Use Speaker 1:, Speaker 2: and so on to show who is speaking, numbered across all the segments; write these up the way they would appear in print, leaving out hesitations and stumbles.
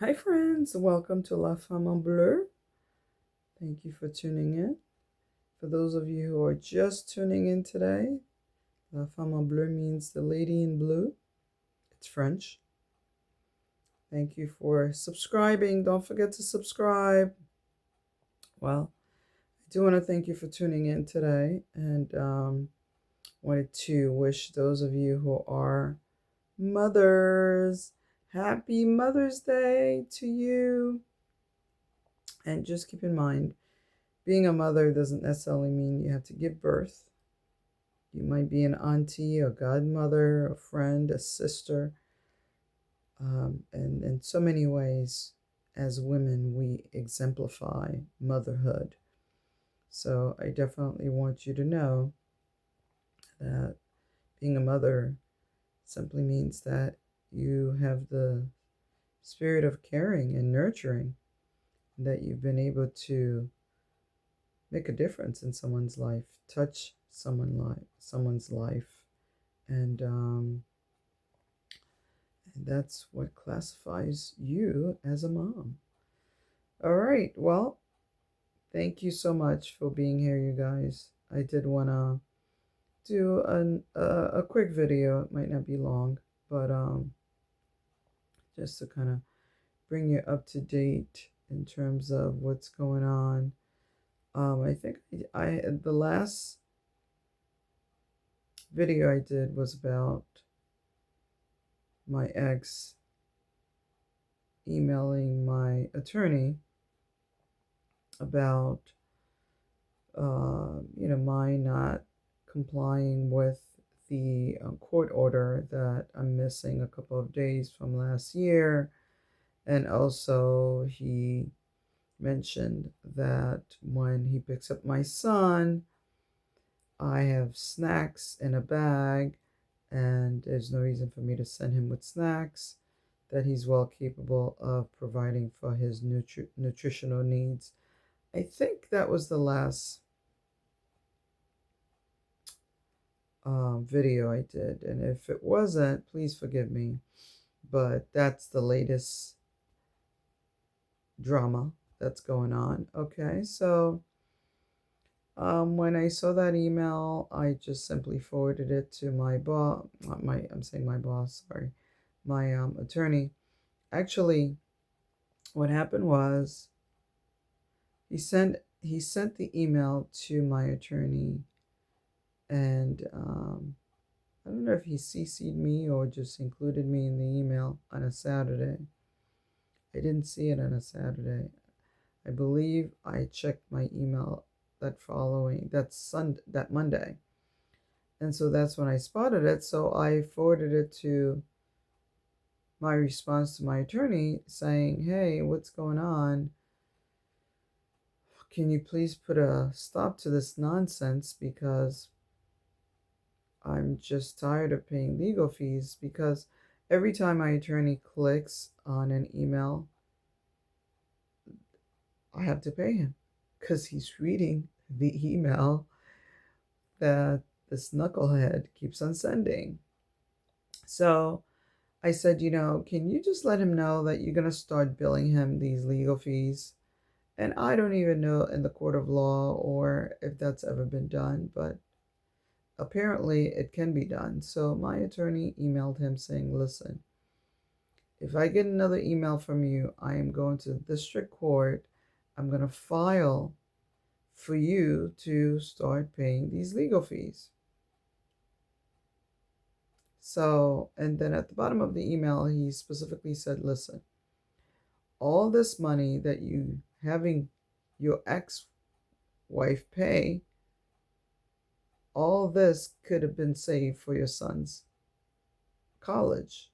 Speaker 1: Hi, friends. Welcome to La Femme en Bleu. Thank you for tuning in. For those of you who are just tuning in today, La Femme en Bleu means the lady in blue. It's French. Thank you for subscribing. Don't forget to subscribe. Well, I do want to thank you for tuning in today and wanted to wish those of you who are mothers happy Mother's Day to you. And just keep in mind, being a mother doesn't necessarily mean you have to give birth. You might be an auntie, a godmother, a friend, a sister. And in so many ways, as women, we exemplify motherhood. So I definitely want you to know that being a mother simply means that you have the spirit of caring and nurturing, that you've been able to make a difference in someone's life, touch someone's life, and that's what classifies you as a mom. All right, well, thank you so much for being here, you guys. I did want to do a quick video. It might not be long, but just to kind of bring you up to date in terms of what's going on. I think I the last video I did was about my ex emailing my attorney about my not complying with the court order that I'm missing a couple of days from last year. And also, he mentioned that when he picks up my son, I have snacks in a bag, and there's no reason for me to send him with snacks, that he's well capable of providing for his nutritional needs. I think that was the last video I did. And if it wasn't, please forgive me. But that's the latest drama that's going on. Okay, so when I saw that email, I just simply forwarded it to my boss. I'm saying my boss, sorry, my attorney. Actually, what happened was he sent the email to my attorney, and I don't know if he CC'd me or just included me in the email on a Saturday. I didn't see it on a Saturday. I believe I checked my email that Monday. And so that's when I spotted it. So I forwarded it to my response to my attorney saying, "Hey, what's going on? Can you please put a stop to this nonsense, because I'm just tired of paying legal fees." Because every time my attorney clicks on an email, I have to pay him because he's reading the email that this knucklehead keeps on sending. So I said, can you just let him know that you're going to start billing him these legal fees? And I don't even know in the court of law or if that's ever been done, but apparently it can be done. So my attorney emailed him saying, listen, if I get another email from you, I am going to the district court. I'm going to file for you to start paying these legal fees. So, and then at the bottom of the email, he specifically said, listen, all this money that you having your ex-wife pay, all this could have been saved for your son's college.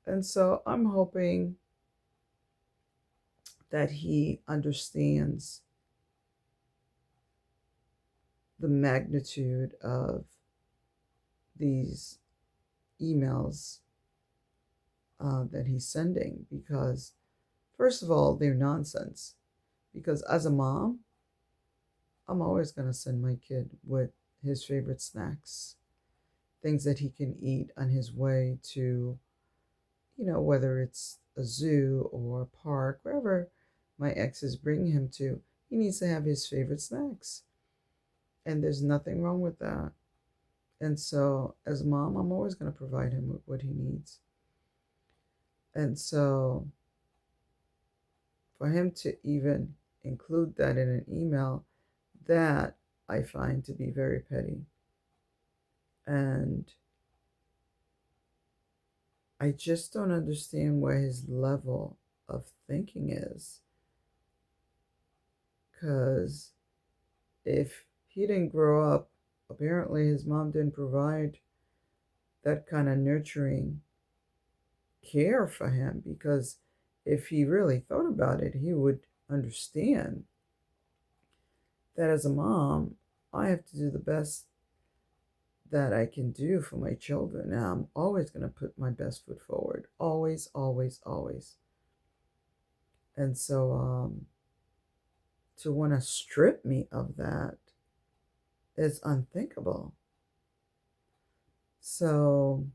Speaker 1: And so I'm hoping that he understands the magnitude of these emails that he's sending, because first of all, they're nonsense. Because as a mom, I'm always going to send my kid with his favorite snacks, things that he can eat on his way to, whether it's a zoo or a park, wherever my ex is bringing him to, he needs to have his favorite snacks. And there's nothing wrong with that. And so, as a mom, I'm always going to provide him with what he needs. And so, for him to even include that in an email, that I find to be very petty. And I just don't understand where his level of thinking is. Because if he didn't grow up, apparently his mom didn't provide that kind of nurturing care for him. Because if he really thought about it, he would understand that as a mom, I have to do the best that I can do for my children. And I'm always going to put my best foot forward. Always, always, always. And so to want to strip me of that is unthinkable. So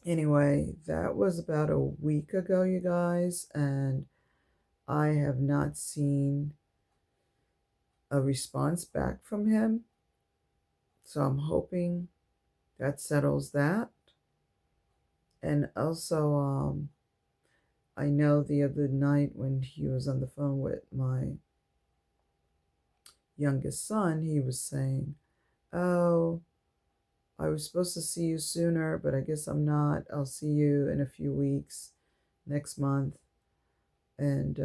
Speaker 1: anyway, that was about a week ago, you guys, and I have not seen a response back from him. So I'm hoping that settles that. And also, I know the other night when he was on the phone with my youngest son, he was saying, "Oh, I was supposed to see you sooner, but I guess I'm not. I'll see you in a few weeks, next month." And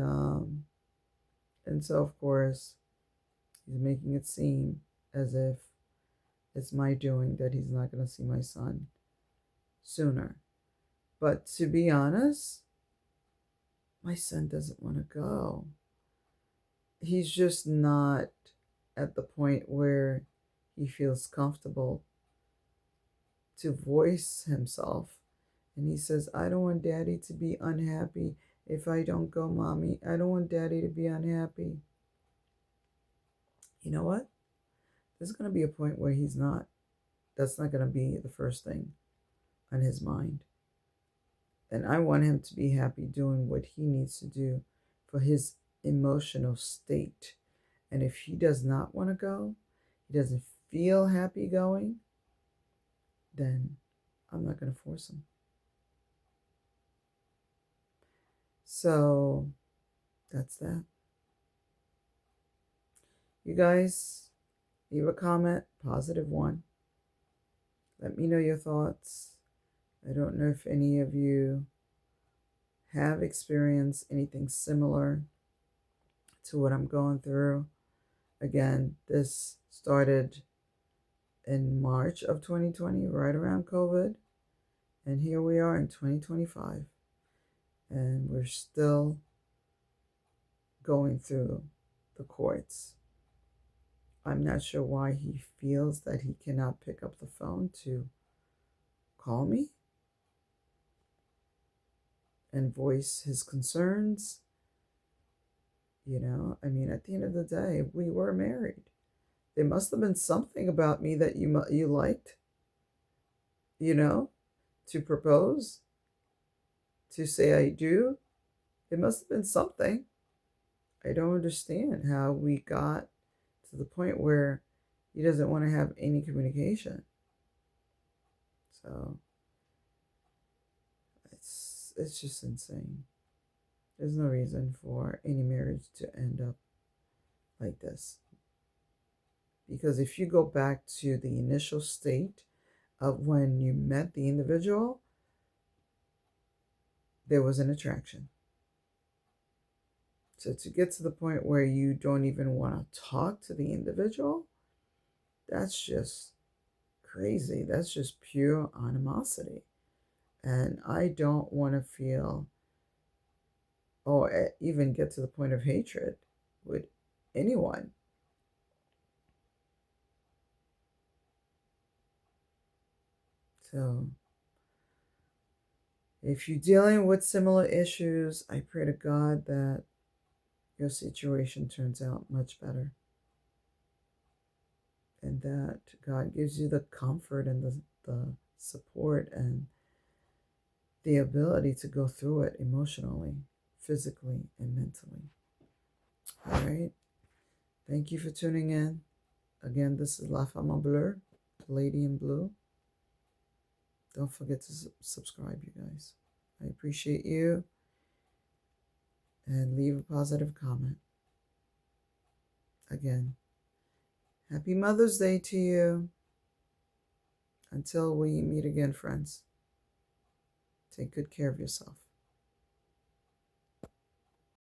Speaker 1: so of course he's making it seem as if it's my doing that he's not going to see my son sooner. But to be honest, my son doesn't want to go. He's just not at the point where he feels comfortable to voice himself. And he says, "I don't want daddy to be unhappy if I don't go, mommy. I don't want daddy to be unhappy." You know what? There's going to be a point where he's not. That's not going to be the first thing on his mind. And I want him to be happy doing what he needs to do for his emotional state. And if he does not want to go, he doesn't feel happy going, then I'm not going to force him. So that's that. You guys, leave a comment, positive one. Let me know your thoughts. I don't know if any of you have experienced anything similar to what I'm going through. Again, this started in March of 2020, right around COVID. And here we are in 2025. And we're still going through the courts. I'm not sure why he feels that he cannot pick up the phone to call me and voice his concerns. I mean, at the end of the day, we were married. There must have been something about me that you liked, to propose, to say I do. It must have been something. I don't understand how we got to the point where he doesn't want to have any communication. So it's just insane. There's no reason for any marriage to end up like this. Because if you go back to the initial state of when you met the individual, there was an attraction. So to get to the point where you don't even want to talk to the individual, that's just crazy. That's just pure animosity. And I don't want to feel or even get to the point of hatred with anyone. So if you're dealing with similar issues, I pray to God that your situation turns out much better. And that God gives you the comfort and the support and the ability to go through it emotionally, physically, and mentally. All right. Thank you for tuning in. Again, this is La Femme en Bleu, Lady in Blue. Don't forget to subscribe, you guys. I appreciate you. And leave a positive comment. Again, happy Mother's Day to you. Until we meet again, friends, take good care of yourself.